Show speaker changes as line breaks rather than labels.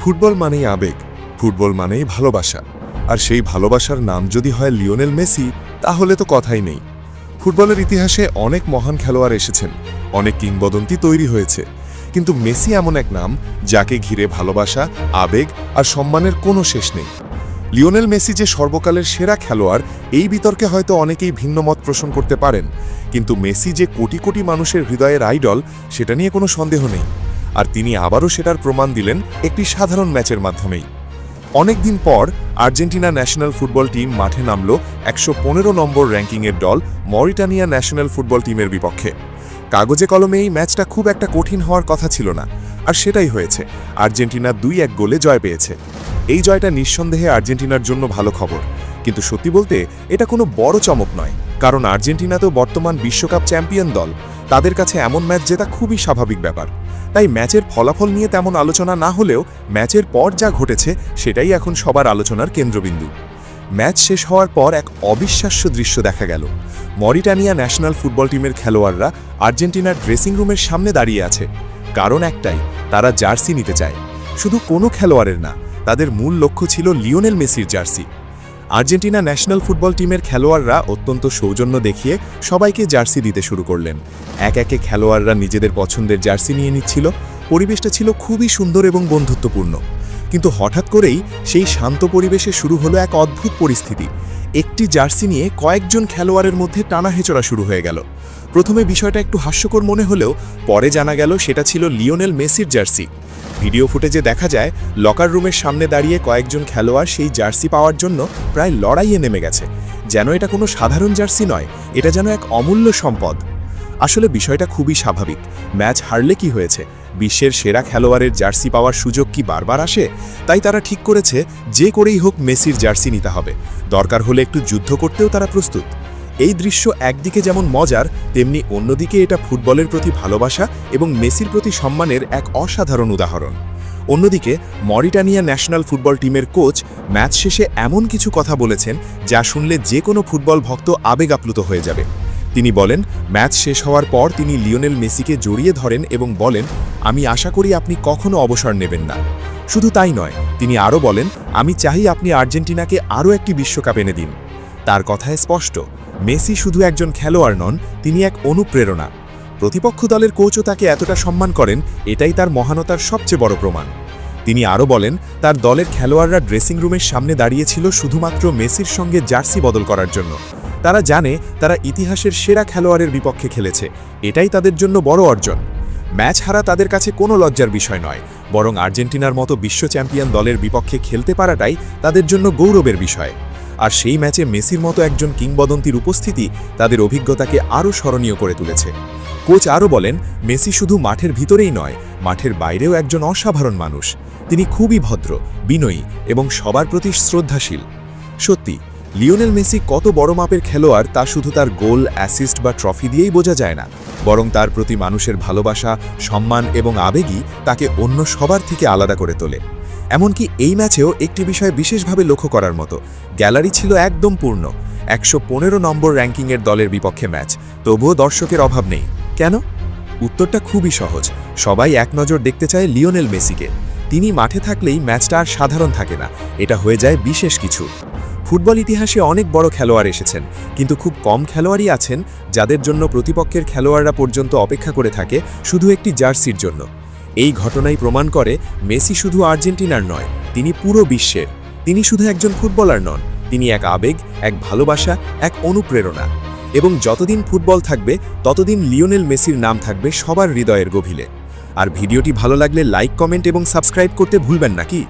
Football মানেই আবেগ, football মানেই ভালোবাসা। আর সেই ভালোবাসার নাম যদি হয় লিওনেল মেসি, তাহলে তো কথাই নেই। ফুটবলের ইতিহাসে অনেক মহান খেলোয়াড় এসেছেন, অনেক কিংবদন্তি তৈরি হয়েছে, কিন্তু মেসি এমন এক নাম যাকে ঘিরে ভালোবাসা, আবেগ আর সম্মানের কোনো শেষ নেই। লিওনেল মেসি যে সর্বকালের সেরা খেলোয়াড়, এই বিতর্কে হয়তো অনেকেই ভিন্ন মত পোষণ করতে পারেন, কিন্তু মেসি যে কোটি কোটি মানুষের হৃদয়ের আইডল, সেটা নিয়ে কোনো সন্দেহ নেই। আর তিনি আবারও সেটার প্রমাণ দিলেন একটি সাধারণ ম্যাচের মাধ্যমেই। অনেকদিন পর আর্জেন্টিনা ন্যাশনাল ফুটবল টিম মাঠে নামল ১১৫ নম্বর র্যাঙ্কিংয়ের দল মরিটানিয়া ন্যাশনাল ফুটবল টিমের বিপক্ষে। কাগজে কলমে এই ম্যাচটা খুব একটা কঠিন হওয়ার কথা ছিল না, আর সেটাই হয়েছে। আর্জেন্টিনা ২-১ গোলে জয় পেয়েছে। এই জয়টা নিঃসন্দেহে আর্জেন্টিনার জন্য ভালো খবর, কিন্তু সত্যি বলতে এটা কোনো বড় চমক নয়, কারণ আর্জেন্টিনা তো বর্তমান বিশ্বকাপ চ্যাম্পিয়ন দল। তাদের কাছে এমন ম্যাচ জেতা খুবই স্বাভাবিক ব্যাপার। তাই ম্যাচের ফলাফল নিয়ে তেমন আলোচনা না হলেও ম্যাচের পর যা ঘটেছে সেটাই এখন সবার আলোচনার কেন্দ্রবিন্দু। ম্যাচ শেষ হওয়ার পর এক অবিশ্বাস্য দৃশ্য দেখা গেল। মরিটানিয়া ন্যাশনাল ফুটবল টিমের খেলোয়াড়রা আর্জেন্টিনার ড্রেসিং রুমের সামনে দাঁড়িয়ে আছে। কারণ একটাই, তারা জার্সি নিতে চায়। শুধু কোনো খেলোয়াড়ের না, তাদের মূল লক্ষ্য ছিল লিওনেল মেসির জার্সি। আর্জেন্টিনা ন্যাশনাল ফুটবল টিমের খেলোয়াড়রা অত্যন্ত সৌজন্য দেখিয়ে সবাইকে জার্সি দিতে শুরু করলেন। এক একে খেলোয়াড়রা নিজেদের পছন্দের জার্সি নিয়ে নিচ্ছিল। পরিবেশটা ছিল খুবই সুন্দর এবং বন্ধুত্বপূর্ণ। কিন্তু হঠাৎ করেই সেই শান্ত পরিবেশে শুরু হলো এক অদ্ভুত পরিস্থিতি। একটি জার্সি নিয়ে কয়েকজন খেলোয়াড়ের মধ্যে টানাহেচড়া শুরু হয়ে গেল। প্রথমে বিষয়টা একটু হাস্যকর মনে হলেও পরে জানা গেল সেটা ছিল লিওনেল মেসির জার্সি। ভিডিও ফুটেজে দেখা যায় লকার রুমের সামনে দাঁড়িয়ে কয়েকজন খেলোয়াড় সেই জার্সি পাওয়ার জন্য প্রায় লড়াইয়ে নেমে গেছে। যেন এটা কোনো সাধারণ জার্সি নয়, এটা যেন এক অমূল্য সম্পদ। আসলে বিষয়টা খুবই স্বাভাবিক। ম্যাচ হারলে কি হয়েছে, বিশ্বের সেরা খেলোয়াড়ের জার্সি পাওয়ার সুযোগ কি বারবার আসে? তাই তারা ঠিক করেছে যে করেই হোক মেসির জার্সি নিতে হবে। দরকার হলে একটু যুদ্ধ করতেও তারা প্রস্তুত। এই দৃশ্য একদিকে যেমন মজার, তেমনি অন্যদিকে এটা ফুটবলের প্রতি ভালোবাসা এবং মেসির প্রতি সম্মানের এক অসাধারণ উদাহরণ। অন্যদিকে মরিটানিয়া ন্যাশনাল ফুটবল টিমের কোচ ম্যাচ শেষে এমন কিছু কথা বলেছেন যা শুনলে যে কোনো ফুটবল ভক্ত আবেগ আপ্লুত হয়ে যাবে। তিনি বলেন, ম্যাচ শেষ হওয়ার পর তিনি লিওনেল মেসিকে জড়িয়ে ধরেন এবং বলেন, আমি আশা করি আপনি কখনো অবসর নেবেন না। শুধু তাই নয়, তিনি আরও বলেন, আমি চাই আপনি আর্জেন্টিনাকে আরও একটি বিশ্বকাপ এনে দিন। তার কথায় স্পষ্ট, মেসি শুধু একজন খেলোয়াড় নন, তিনি এক অনুপ্রেরণা। প্রতিপক্ষ দলের কোচও তাকে এতটা সম্মান করেন, এটাই তার মহানতার সবচেয়ে বড় প্রমাণ। তিনি আরও বলেন, তার দলের খেলোয়াড়রা ড্রেসিং রুমের সামনে দাঁড়িয়েছিল শুধুমাত্র মেসির সঙ্গে জার্সি বদল করার জন্য। তারা জানে তারা ইতিহাসের সেরা খেলোয়াড়ের বিপক্ষে খেলেছে, এটাই তাদের জন্য বড় অর্জন। ম্যাচ হারা তাদের কাছে কোনো লজ্জার বিষয় নয়, বরং আর্জেন্টিনার মতো বিশ্ব চ্যাম্পিয়ন দলের বিপক্ষে খেলতে পারাটাই তাদের জন্য গৌরবের বিষয়। আর সেই ম্যাচে মেসির মতো একজন কিংবদন্তির উপস্থিতি তাদের অভিজ্ঞতাকে আরও স্মরণীয় করে তুলেছে। কোচ আরও বলেন, মেসি শুধু মাঠের ভিতরেই নয়, মাঠের বাইরেও একজন অসাধারণ মানুষ। তিনি খুবই ভদ্র, বিনয়ী এবং সবার প্রতি শ্রদ্ধাশীল। সত্যি, লিওনেল মেসি কত বড় মাপের খেলোয়াড় তা শুধু তার গোল, অ্যাসিস্ট বা ট্রফি দিয়েই বোঝা যায় না, বরং তার প্রতি মানুষের ভালোবাসা, সম্মান এবং আবেগই তাকে অন্য সবার থেকে আলাদা করে তোলে। এমনকি এই ম্যাচেও একটি বিষয় বিশেষভাবে লক্ষ্য করার মতো, গ্যালারি ছিল একদম পূর্ণ। ১১৫ নম্বর র্যাঙ্কিংয়ের দলের বিপক্ষে ম্যাচ, তবুও দর্শকের অভাব নেই। কেন? উত্তরটা খুবই সহজ। সবাই এক নজর দেখতে চায় লিওনেল মেসিকে। তিনি মাঠে থাকলেই ম্যাচটা আর সাধারণ থাকে না, এটা হয়ে যায় বিশেষ কিছু। ফুটবল ইতিহাসে অনেক বড় খেলোয়াড় এসেছেন, কিন্তু খুব কম খেলোয়াড়ই আছেন যাদের জন্য প্রতিপক্ষের খেলোয়াড়রা পর্যন্ত অপেক্ষা করে থাকে শুধু একটি জার্সির জন্য। এই ঘটনাই প্রমাণ করে মেসি শুধু আর্জেন্টিনার নয়, তিনি পুরো বিশ্বের। তিনি শুধু একজন ফুটবলার নন, তিনি এক আবেগ, এক ভালোবাসা, এক অনুপ্রেরণা। এবং যতদিন ফুটবল থাকবে ততদিন লিওনেল মেসির নাম থাকবে সবার হৃদয়ের গভীরে। আর ভিডিওটি ভালো লাগলে লাইক, কমেন্ট এবং সাবস্ক্রাইব করতে ভুলবেন না কি?